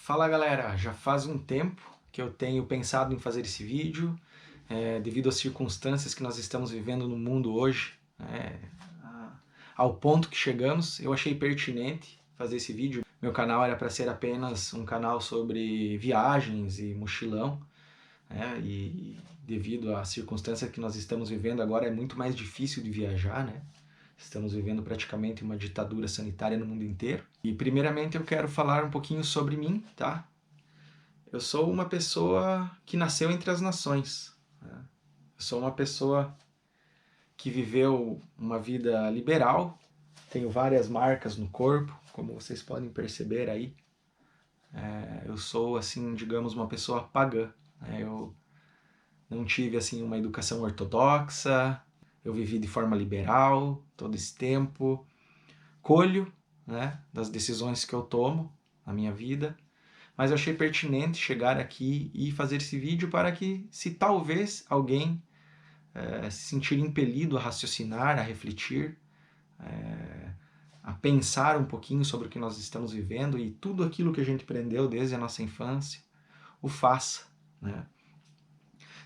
Fala galera, já faz um tempo que eu tenho pensado em fazer esse vídeo, devido às circunstâncias que nós estamos vivendo no mundo hoje, ao ponto que chegamos, eu achei pertinente fazer esse vídeo. Meu canal era para ser apenas um canal sobre viagens e mochilão, e devido à circunstância que nós estamos vivendo agora é muito mais difícil de viajar, né? Estamos vivendo praticamente uma ditadura sanitária no mundo inteiro. E primeiramente eu quero falar um pouquinho sobre mim, tá? Eu sou uma pessoa que nasceu entre as nações, né? Eu sou uma pessoa que viveu uma vida liberal, tenho várias marcas no corpo, como vocês podem perceber aí. Eu sou, assim, digamos, uma pessoa pagã, né? Eu não tive assim uma educação ortodoxa, eu vivi de forma liberal todo esse tempo, colho, né, das decisões que eu tomo na minha vida, mas eu achei pertinente chegar aqui e fazer esse vídeo para que, se talvez alguém se sentir impelido a raciocinar, a refletir, a pensar um pouquinho sobre o que nós estamos vivendo e tudo aquilo que a gente aprendeu desde a nossa infância, o faça, né?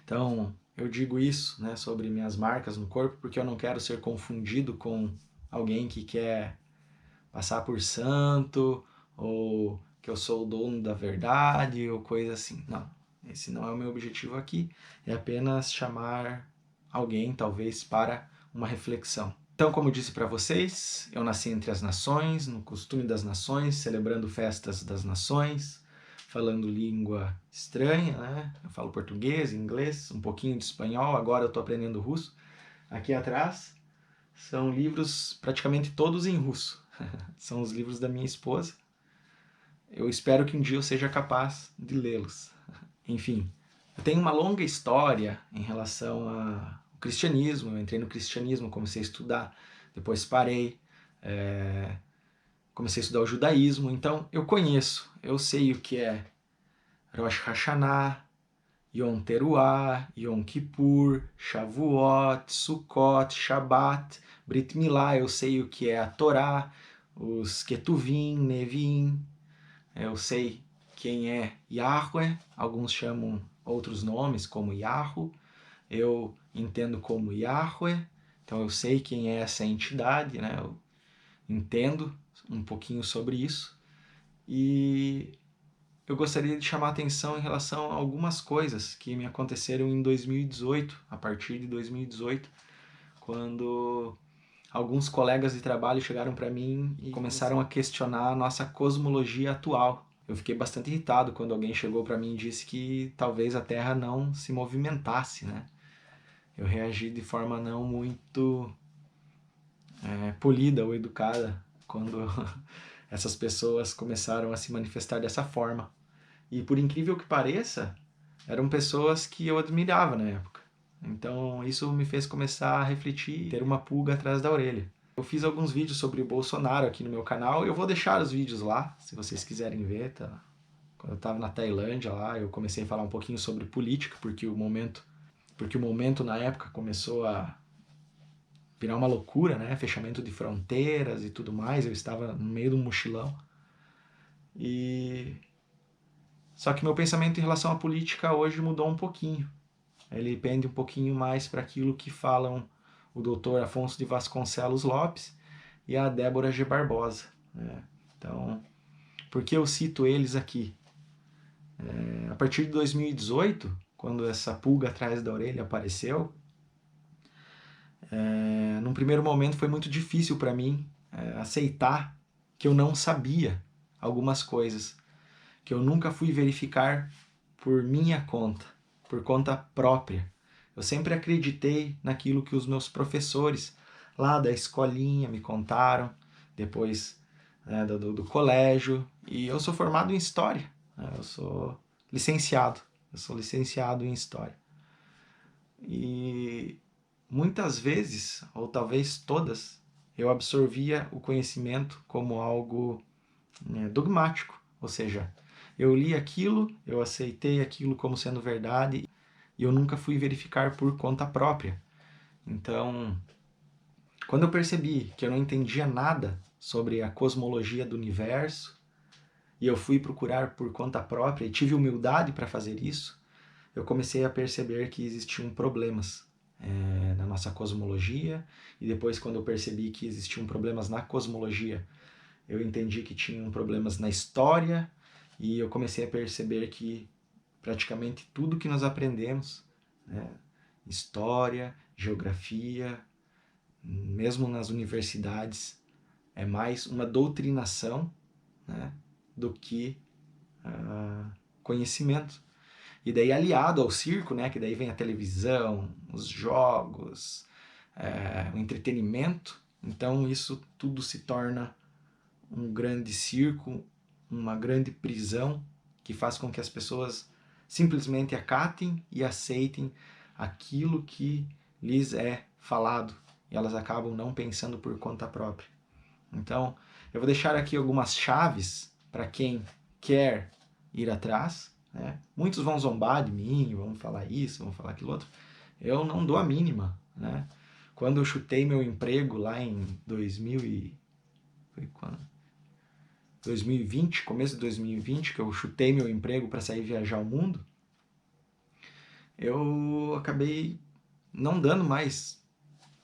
Então, eu digo isso, né, sobre minhas marcas no corpo porque eu não quero ser confundido com alguém que quer passar por santo, ou que eu sou o dono da verdade, ou coisa assim. Não, esse não é o meu objetivo aqui, é apenas chamar alguém, talvez, para uma reflexão. Então, como eu disse para vocês, eu nasci entre as nações, no costume das nações, celebrando festas das nações, falando língua estranha, né? Eu falo português, inglês, um pouquinho de espanhol, agora eu estou aprendendo russo. Aqui atrás são livros praticamente todos em russo. São os livros da minha esposa. Eu espero que um dia eu seja capaz de lê-los. Enfim, eu tenho uma longa história em relação ao cristianismo. Eu entrei no cristianismo, comecei a estudar, depois parei, comecei a estudar o judaísmo. Então eu conheço, eu sei o que é Rosh Hashanah, Yom Teruah, Yom Kippur, Shavuot, Sukkot, Shabbat, Brit Milá, eu sei o que é a Torá, os Ketuvim, Nevim, eu sei quem é Yahweh, alguns chamam outros nomes como Yahu, eu entendo como Yahweh, então eu sei quem é essa entidade, né? Eu entendo um pouquinho sobre isso, e eu gostaria de chamar a atenção em relação a algumas coisas que me aconteceram em 2018, a partir de 2018, quando alguns colegas de trabalho chegaram para mim e começaram a questionar a nossa cosmologia atual. Eu fiquei bastante irritado quando alguém chegou para mim e disse que talvez a Terra não se movimentasse, né? Eu reagi de forma não muito polida ou educada quando essas pessoas começaram a se manifestar dessa forma. E por incrível que pareça, eram pessoas que eu admirava na época. Então isso me fez começar a refletir, ter uma pulga atrás da orelha. Eu fiz alguns vídeos sobre o Bolsonaro aqui no meu canal, eu vou deixar os vídeos lá, se vocês quiserem ver, tá? Quando eu estava na Tailândia lá, eu comecei a falar um pouquinho sobre política, porque o momento na época começou a virar uma loucura, né? Fechamento de fronteiras e tudo mais, eu estava no meio do mochilão. Só que meu pensamento em relação à política hoje mudou um pouquinho. Ele pende um pouquinho mais para aquilo que falam o doutor Afonso de Vasconcelos Lopes e a Débora G. Barbosa, né? Então, por que eu cito eles aqui? A partir de 2018, quando essa pulga atrás da orelha apareceu, num primeiro momento foi muito difícil para mim aceitar que eu não sabia algumas coisas, que eu nunca fui verificar por minha conta, por conta própria. Eu sempre acreditei naquilo que os meus professores lá da escolinha me contaram, depois do colégio, e eu sou formado em História, né? Eu sou licenciado em História. E muitas vezes, ou talvez todas, eu absorvia o conhecimento como algo dogmático, ou seja, eu li aquilo, eu aceitei aquilo como sendo verdade e eu nunca fui verificar por conta própria. Então, quando eu percebi que eu não entendia nada sobre a cosmologia do universo e eu fui procurar por conta própria e tive humildade para fazer isso, eu comecei a perceber que existiam problemas na nossa cosmologia, e depois, quando eu percebi que existiam problemas na cosmologia, eu entendi que tinham problemas na história, e eu comecei a perceber que praticamente tudo que nós aprendemos, né, história, geografia, mesmo nas universidades, é mais uma doutrinação, né, do que conhecimento. E daí aliado ao circo, né, que daí vem a televisão, os jogos, o entretenimento, então isso tudo se torna um grande circo, uma grande prisão, que faz com que as pessoas simplesmente acatem e aceitem aquilo que lhes é falado, e elas acabam não pensando por conta própria. Então, eu vou deixar aqui algumas chaves para quem quer ir atrás, né? Muitos vão zombar de mim, vão falar isso, vão falar aquilo outro. Eu não dou a mínima, né? Quando eu chutei meu emprego lá em 2020, começo de 2020, que eu chutei meu emprego para sair viajar o mundo, eu acabei não dando mais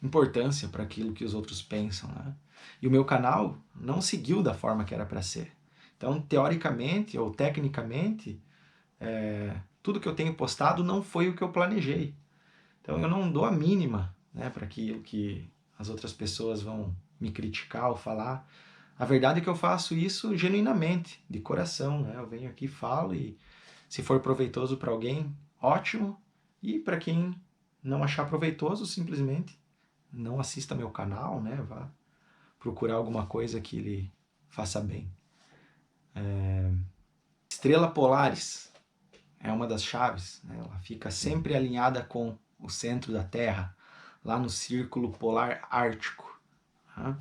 importância para aquilo que os outros pensam, né? E o meu canal não seguiu da forma que era para ser. Então, teoricamente ou tecnicamente, tudo que eu tenho postado não foi o que eu planejei. Então, eu não dou a mínima, né, para aquilo que as outras pessoas vão me criticar ou falar. A verdade é que eu faço isso genuinamente, de coração, né? Eu venho aqui, falo, e se for proveitoso para alguém, ótimo. E para quem não achar proveitoso, simplesmente não assista meu canal, né? Vá procurar alguma coisa que lhe faça bem. Estrela Polaris é uma das chaves, né? Ela fica sempre alinhada com o centro da Terra, lá no Círculo Polar Ártico. Tá?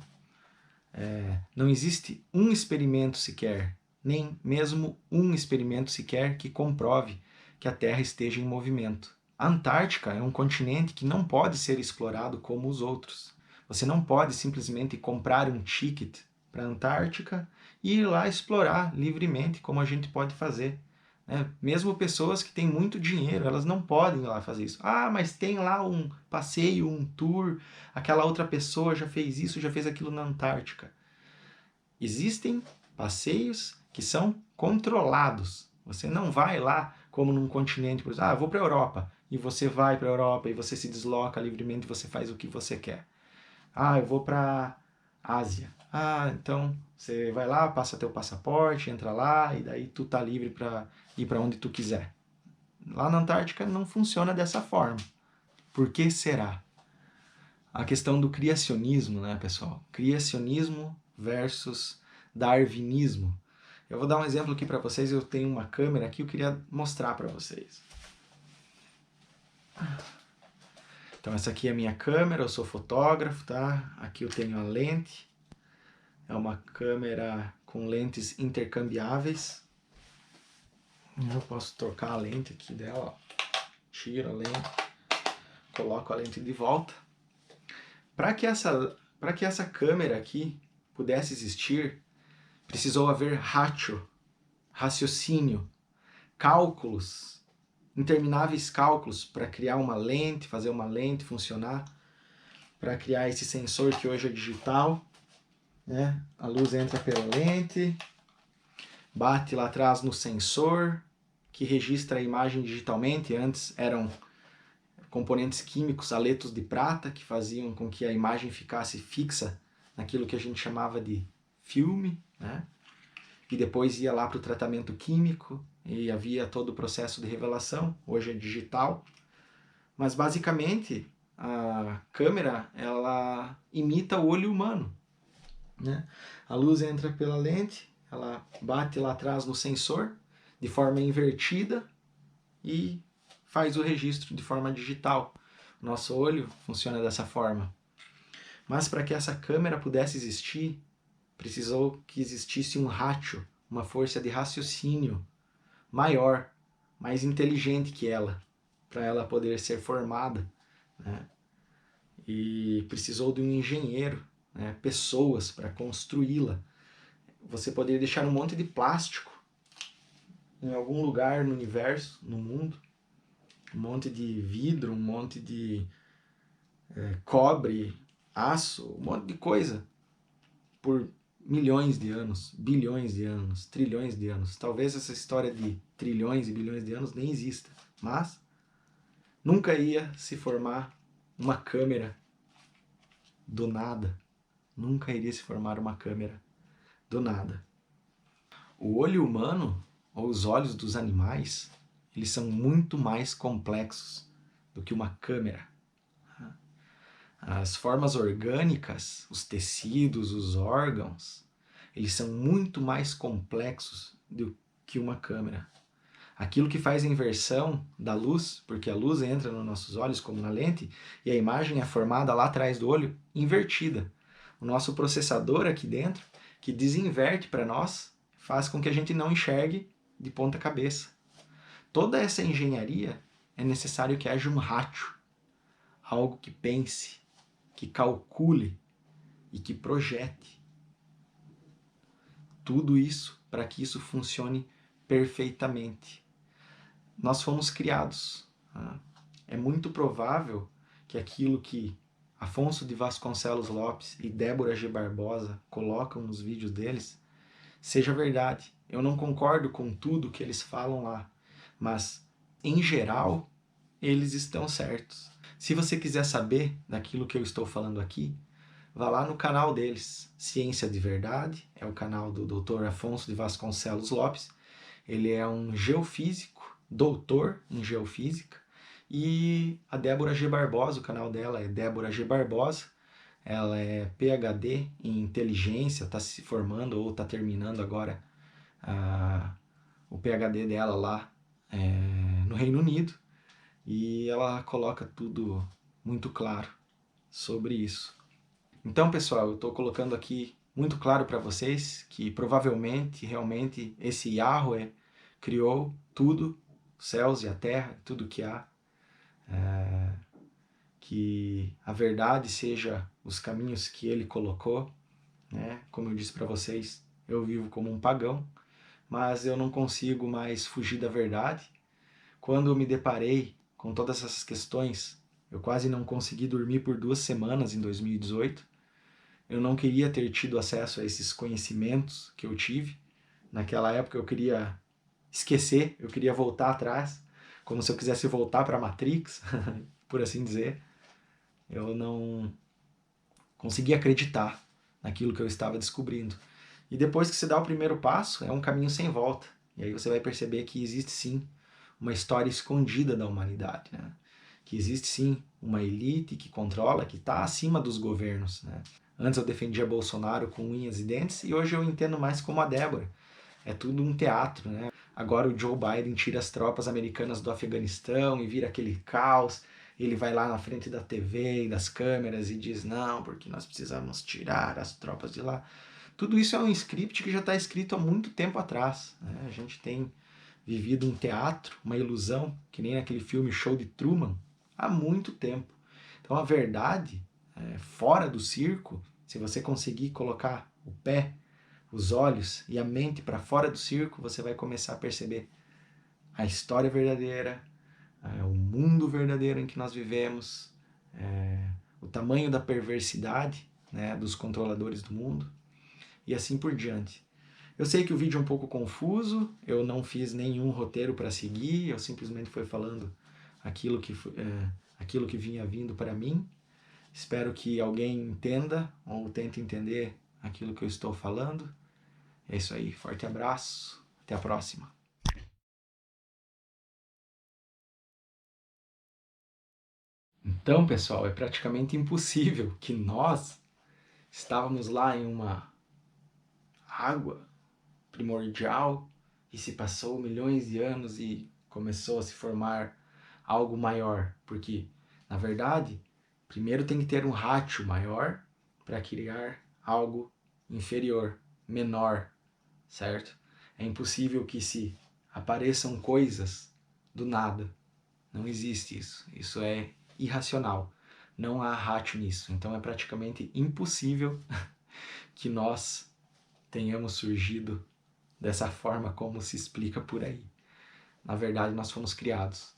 Não existe um experimento sequer, nem mesmo um experimento sequer que comprove que a Terra esteja em movimento. A Antártica é um continente que não pode ser explorado como os outros. Você não pode simplesmente comprar um ticket para a Antártica e ir lá explorar livremente, como a gente pode fazer. Mesmo pessoas que têm muito dinheiro, elas não podem ir lá fazer isso. Ah, mas tem lá um passeio, um tour, aquela outra pessoa já fez isso, já fez aquilo na Antártica. Existem passeios que são controlados. Você não vai lá como num continente, por exemplo, eu vou para a Europa, e você vai para a Europa e você se desloca livremente, você faz o que você quer. Eu vou para a Ásia. Então você vai lá, passa teu passaporte, entra lá e daí tu tá livre para ir para onde tu quiser. Lá na Antártica não funciona dessa forma. Por que será? A questão do criacionismo, né, pessoal? Criacionismo versus darwinismo. Eu vou dar um exemplo aqui para vocês. Eu tenho uma câmera aqui, eu queria mostrar para vocês. Então essa aqui é a minha câmera, eu sou fotógrafo, tá? Aqui eu tenho a lente. É uma câmera com lentes intercambiáveis. Eu posso trocar a lente aqui dela, ó. Tiro a lente, coloco a lente de volta. Para que essa câmera aqui pudesse existir, precisou haver raciocínio, cálculos, intermináveis cálculos para criar uma lente, fazer uma lente funcionar, para criar esse sensor que hoje é digital, né? A luz entra pela lente, bate lá atrás no sensor, que registra a imagem digitalmente. Antes eram componentes químicos, haletos de prata, que faziam com que a imagem ficasse fixa naquilo que a gente chamava de filme, né? E depois ia lá para o tratamento químico e havia todo o processo de revelação. Hoje é digital, mas basicamente a câmera ela imita o olho humano, né? A luz entra pela lente, ela bate lá atrás no sensor de forma invertida e faz o registro de forma digital. Nosso olho funciona dessa forma. Mas para que essa câmera pudesse existir, precisou que existisse um ratio, uma força de raciocínio maior, mais inteligente que ela, para ela poder ser formada, né? E precisou de um engenheiro, né? Pessoas para construí-la. você poderia deixar um monte de plástico em algum lugar no universo, no mundo, um monte de vidro, um monte de cobre, aço, um monte de coisa, por milhões de anos, bilhões de anos, trilhões de anos. Talvez essa história de trilhões e bilhões de anos nem exista, mas nunca ia se formar uma câmera do nada. Nunca iria se formar uma câmera do nada. O olho humano, ou os olhos dos animais, eles são muito mais complexos do que uma câmera. As formas orgânicas, os tecidos, os órgãos, eles são muito mais complexos do que uma câmera. Aquilo que faz a inversão da luz, porque a luz entra nos nossos olhos como na lente, e a imagem é formada lá atrás do olho, invertida. O nosso processador aqui dentro, que desinverte para nós, faz com que a gente não enxergue de ponta cabeça. Toda essa engenharia é necessário que haja um rácio, algo que pense, que calcule e que projete. Tudo isso para que isso funcione perfeitamente. Nós fomos criados. É muito provável que aquilo que Afonso de Vasconcelos Lopes e Débora G. Barbosa colocam nos vídeos deles seja verdade. Eu não concordo com tudo que eles falam lá, mas, em geral, eles estão certos. Se você quiser saber daquilo que eu estou falando aqui, vá lá no canal deles, Ciência de Verdade, é o canal do Dr. Afonso de Vasconcelos Lopes. Ele é um geofísico, doutor em geofísica, e a Débora G. Barbosa, o canal dela é Débora G. Barbosa, ela é PhD em inteligência, está se formando ou está terminando agora o PhD dela lá no Reino Unido, e ela coloca tudo muito claro sobre isso. Então, pessoal, eu estou colocando aqui muito claro para vocês que provavelmente, realmente, esse Yahweh criou tudo, os céus e a terra, tudo que há, que a verdade seja os caminhos que ele colocou, né? Como eu disse para vocês, eu vivo como um pagão, mas eu não consigo mais fugir da verdade. Quando eu me deparei com todas essas questões, eu quase não consegui dormir por 2 semanas em 2018. Eu não queria ter tido acesso a esses conhecimentos que eu tive. Naquela época eu queria esquecer, eu queria voltar atrás, como se eu quisesse voltar para a Matrix, por assim dizer. Eu não conseguia acreditar naquilo que eu estava descobrindo. E depois que você dá o primeiro passo, é um caminho sem volta. E aí você vai perceber que existe sim uma história escondida da humanidade, né? Que existe sim uma elite que controla, que está acima dos governos, né? Antes eu defendia Bolsonaro com unhas e dentes e hoje eu entendo mais como a Débora. É tudo um teatro, né? Agora o Joe Biden tira as tropas americanas do Afeganistão e vira aquele caos. Ele vai lá na frente da TV e das câmeras e diz não, porque nós precisamos tirar as tropas de lá. Tudo isso é um script que já está escrito há muito tempo atrás, né? A gente tem vivido um teatro, uma ilusão, que nem naquele filme Show de Truman, há muito tempo. Então a verdade, fora do circo, se você conseguir colocar o pé, os olhos e a mente para fora do circo, você vai começar a perceber a história verdadeira, o mundo verdadeiro em que nós vivemos, o tamanho da perversidade, né, dos controladores do mundo e assim por diante. Eu sei que o vídeo é um pouco confuso, eu não fiz nenhum roteiro para seguir, eu simplesmente fui falando aquilo que vinha vindo para mim. Espero que alguém entenda ou tente entender aquilo que eu estou falando. É isso aí, forte abraço, até a próxima. Então, pessoal, é praticamente impossível que nós estávamos lá em uma água primordial e se passou milhões de anos e começou a se formar algo maior, porque, na verdade, primeiro tem que ter um rácio maior para criar algo inferior, menor, certo? É impossível que se apareçam coisas do nada. Não existe isso. Isso é irracional. Não há rácio nisso. Então é praticamente impossível que nós tenhamos surgido dessa forma como se explica por aí. Na verdade, nós fomos criados